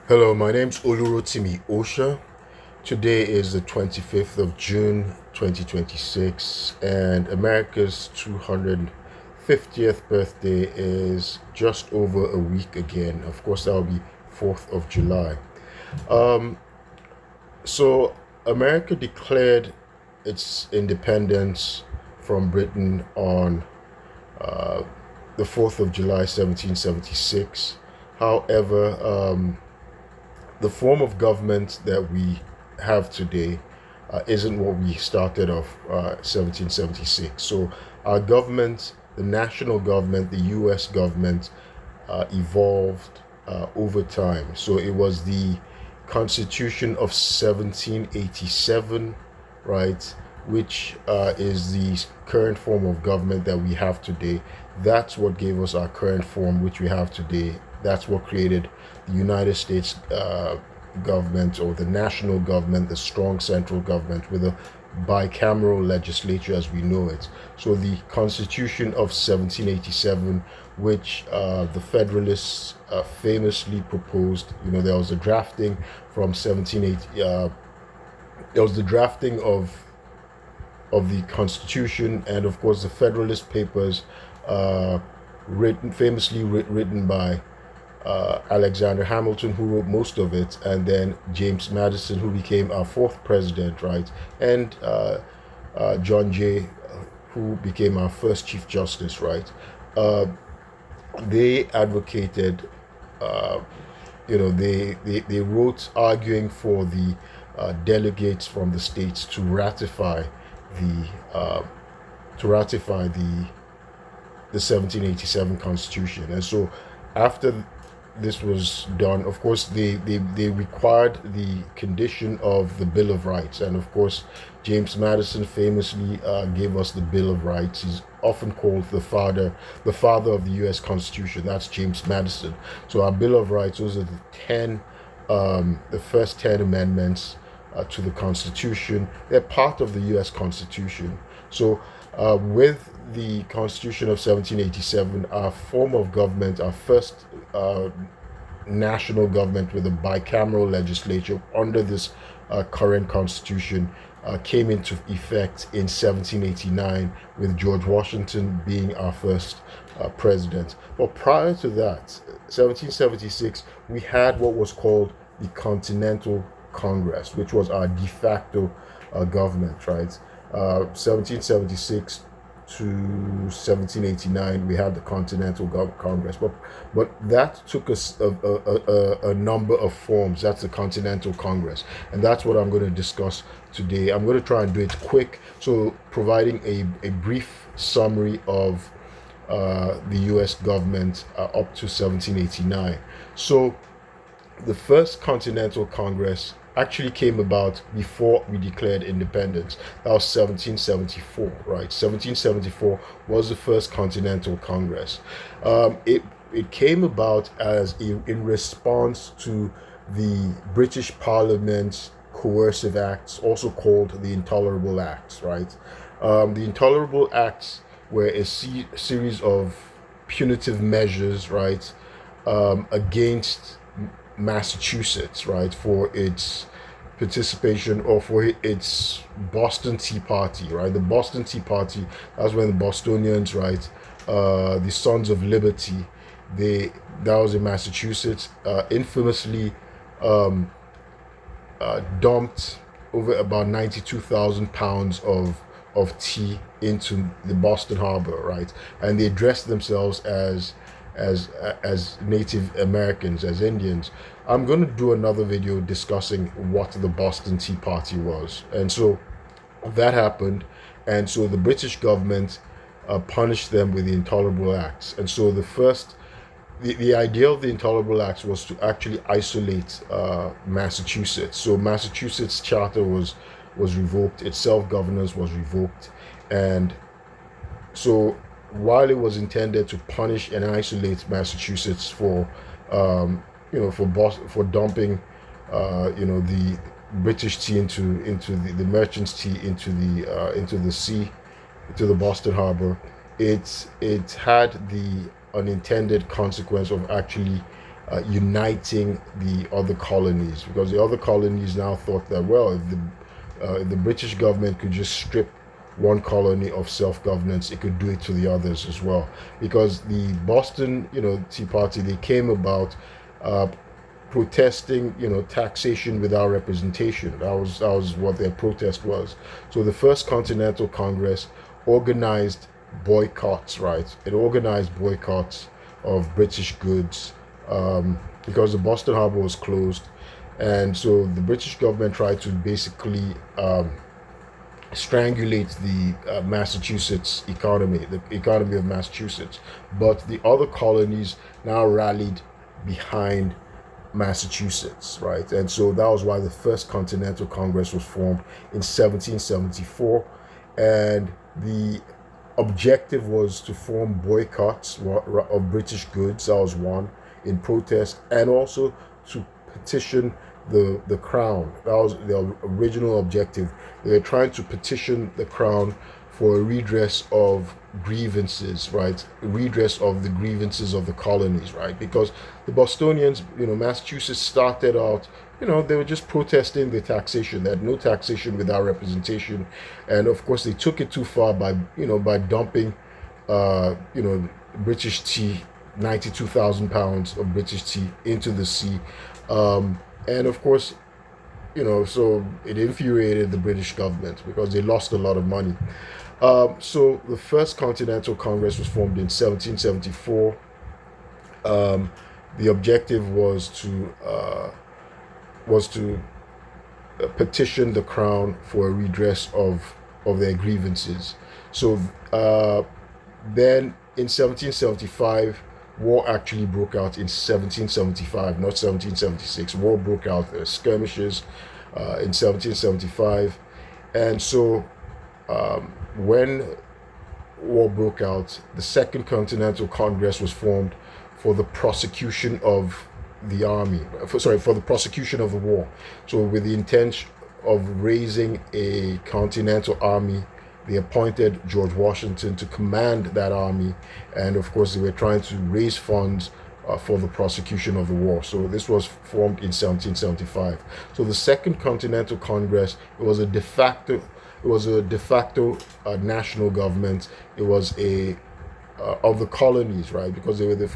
Hello, my name's Olurotimi Osha. Today is the 25th of June 2026, and America's 250th birthday is just over a week again. Of course, that will be 4th of July. Um, so, America declared its independence from Britain on uh, the 4th of July 1776. However, the form of government that we have today isn't what we started off 1776. So our government, the national government, the U.S. government, evolved over time. So it was the Constitution of 1787, right, which is the current form of government that we have today. That's what gave us our current form, which we have today. That's what created the United States government, or the national government, the strong central government with a bicameral legislature as we know it. So the Constitution of 1787, which the Federalists famously proposed, there was a drafting from 1780. There was the drafting of the Constitution, and of course the Federalist Papers, written by Alexander Hamilton, who wrote most of it, and then James Madison, who became our fourth president, right, and John Jay, who became our first Chief Justice, right. They advocated, they wrote arguing for the delegates from the states to ratify the uh, the 1787 Constitution. And so after this was done, of course, they required the condition of the Bill of Rights. And of course, James Madison famously gave us the Bill of Rights. He's often called the father of the U.S. Constitution. That's James Madison. So our Bill of Rights, those are the first 10 amendments to the Constitution. They're part of the U.S. Constitution. So with the Constitution of 1787, our form of government, our first national government with a bicameral legislature under this current Constitution, came into effect in 1789, with George Washington being our first president. But prior to that, 1776, we had what was called the Continental Congress, which was our de facto government, right? 1776 to 1789, we had the Continental Congress, but that took us a number of forms. That's the Continental Congress, and that's what I'm going to discuss today. I'm going to try and do it quick, so providing a brief summary of the U.S. government up to 1789. So the first Continental Congress actually came about before we declared independence. That was 1774, right? 1774 was the first Continental Congress. It came about in response to the British Parliament's coercive acts, also called the Intolerable Acts, right? The Intolerable Acts were a series of punitive measures, right, against Massachusetts, right, for its participation, or for its Boston Tea Party, right? The Boston Tea Party, that's when the Bostonians, right, the Sons of Liberty, that was in Massachusetts, infamously dumped over about 92,000 pounds of tea into the Boston Harbor, right? And they addressed themselves as Native Americans, as Indians. I'm going to do another video discussing what the Boston Tea Party was. And so that happened. And so the British government punished them with the Intolerable Acts. And so the idea of the Intolerable Acts was to actually isolate Massachusetts. So Massachusetts charter was revoked, its self-governance was revoked. And so while it was intended to punish and isolate Massachusetts for for dumping the British tea into the merchants' tea into the sea, to the Boston Harbor, it had the unintended consequence of actually uniting the other colonies, because the other colonies now thought that, well, if the British government could just strip one colony of self-governance, it could do it to the others as well. Because the Boston, Tea Party, they came about uh, protesting, taxation without representation. That was what their protest was. So the first Continental Congress organized boycotts, right? It organized boycotts of British goods, because the Boston Harbor was closed, and so the British government tried to basically strangulate the Massachusetts economy, the economy of Massachusetts. But the other colonies now rallied behind Massachusetts, right? And so that was why the first Continental Congress was formed in 1774. And the objective was to form boycotts of British goods. That was one, in protest, and also to petition the crown. That was the original objective. They were trying to petition the crown for a redress of grievances, right? Redress of the grievances of the colonies, right? Because the Bostonians, Massachusetts started out, they were just protesting the taxation. They had no taxation without representation, and of course they took it too far by dumping, British tea, 92,000 pounds of British tea into the sea, and of course, so it infuriated the British government because they lost a lot of money. So the first Continental Congress was formed in 1774. The objective was to petition the crown for a redress of their grievances. So then in 1775, war actually broke out in 1775, not 1776. War broke out, skirmishes in 1775, and so when war broke out, the Second Continental Congress was formed for the prosecution of the army, for the prosecution of the war. So with the intention of raising a continental army, they appointed George Washington to command that army, and of course they were trying to raise funds for the prosecution of the war. So this was formed in 1775. So the Second Continental Congress, it was a de facto national government. It was a of the colonies, right? Because they were they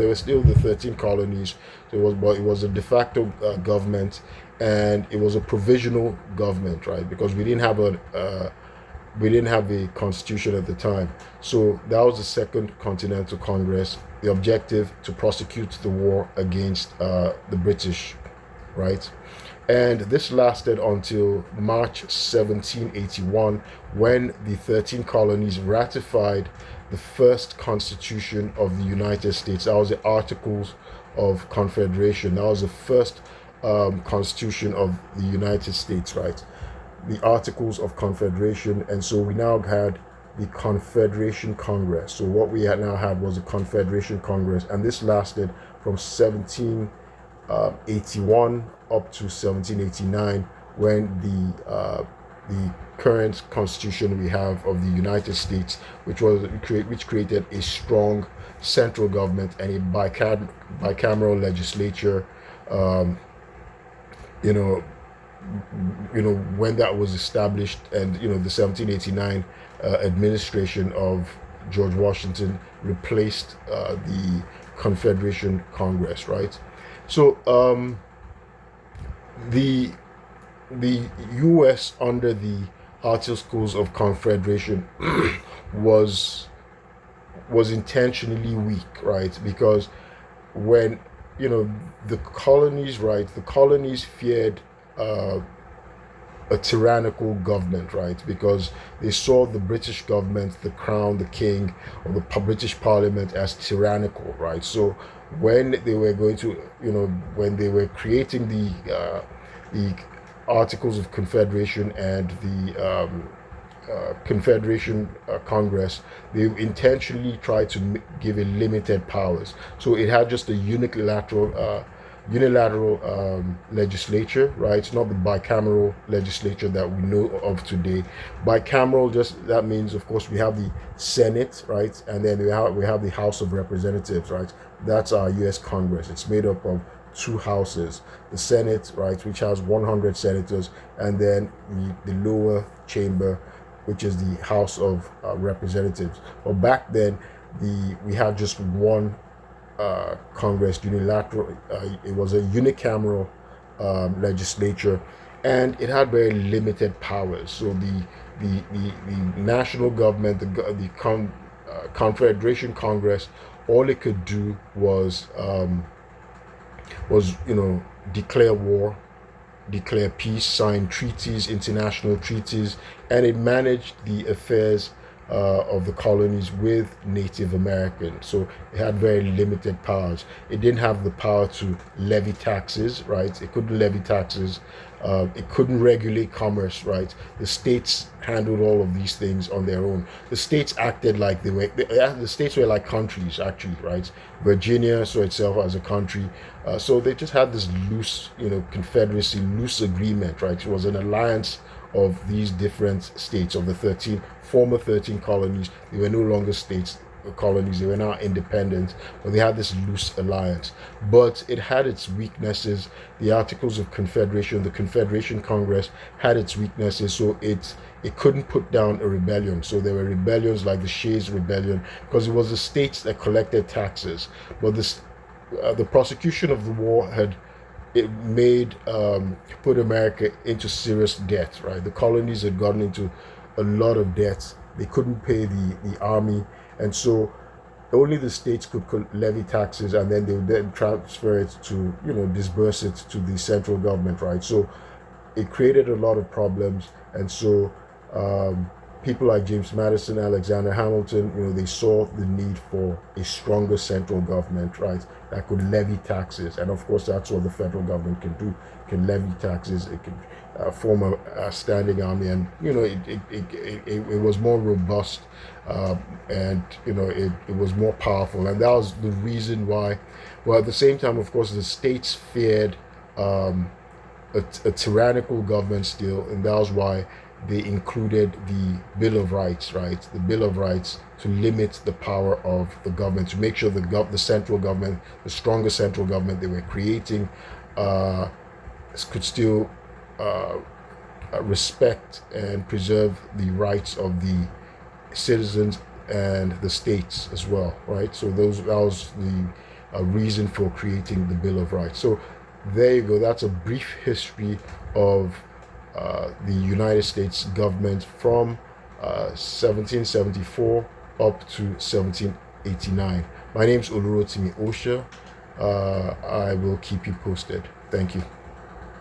were still the 13 colonies. So it was a de facto government, and it was a provisional government, right? Because we didn't have a constitution at the time. So that was the Second Continental Congress. The objective to prosecute the war against the British, right? And this lasted until March 1781, when the 13 colonies ratified the first Constitution of the United States. That was the Articles of Confederation. That was the first Constitution of the United States, right? The Articles of Confederation. And so we now had the Confederation Congress. So what we had now had was a Confederation Congress, and this lasted from 1781 up to 1789, when the current constitution we have of the United States, which created a strong central government and a bicameral legislature. When that was established, and the 1789 administration of George Washington replaced the Confederation Congress, right? So the U.S. under the Articles of Confederation was intentionally weak, right? Because when the colonies, right, the colonies feared a tyrannical government, right? Because they saw the British government, the crown, the king, or the British Parliament as tyrannical, right? So when they were when they were creating the Articles of Confederation and the Confederation Congress, they intentionally tried to give it limited powers. So it had just a unilateral legislature, right? It's not the bicameral legislature that we know of today. Bicameral, that means, of course, we have the Senate, right? And then we have the House of Representatives, right? That's our U.S. Congress. It's made up of two houses: the Senate, right, which has 100 senators, and then the lower chamber, which is the House of Representatives. But back then, we had just one Congress, unilateral. It was a unicameral legislature, and it had very limited powers. So the national government, Confederation Congress, all it could do was declare war, declare peace, sign treaties, international treaties, and it managed the affairs of the colonies with Native Americans. So it had very limited powers. It didn't have the power to levy taxes, right? It couldn't levy taxes. It couldn't regulate commerce, right? The states handled all of these things on their own. The states acted like the states were like countries, actually, right? Virginia saw itself as a country. So they just had this loose, confederacy, loose agreement, right? It was an alliance of these different states, of the former 13 colonies. They were no longer states, colonies. They were now independent, but they had this loose alliance. But it had its weaknesses. The Articles of Confederation, the Confederation Congress, had its weaknesses. So it couldn't put down a rebellion. So there were rebellions like the Shays Rebellion, because it was the states that collected taxes. But the prosecution of the war had it made put America into serious debt, right? The colonies had gotten into a lot of debt. They couldn't pay the army, and so only the states could levy taxes, and then they would then transfer it to, disburse it to the central government, right? So it created a lot of problems, and so people like James Madison, Alexander Hamilton, they saw the need for a stronger central government, right, that could levy taxes. And of course, that's what the federal government can do: can levy taxes. It can form a standing army, and it was more robust, and it was more powerful, and that was the reason why. Well, at the same time, of course, the states feared a tyrannical government still, and that was why they included the Bill of Rights, right? The Bill of Rights, to limit the power of the government, to make sure the central government, the stronger central government they were creating, could still respect and preserve the rights of the citizens and the states as well, right? So that was the reason for creating the Bill of Rights. So there you go. That's a brief history of the United States government from 1774 up to 1789. My name's Olurotimi Osha. I will keep you posted. Thank you.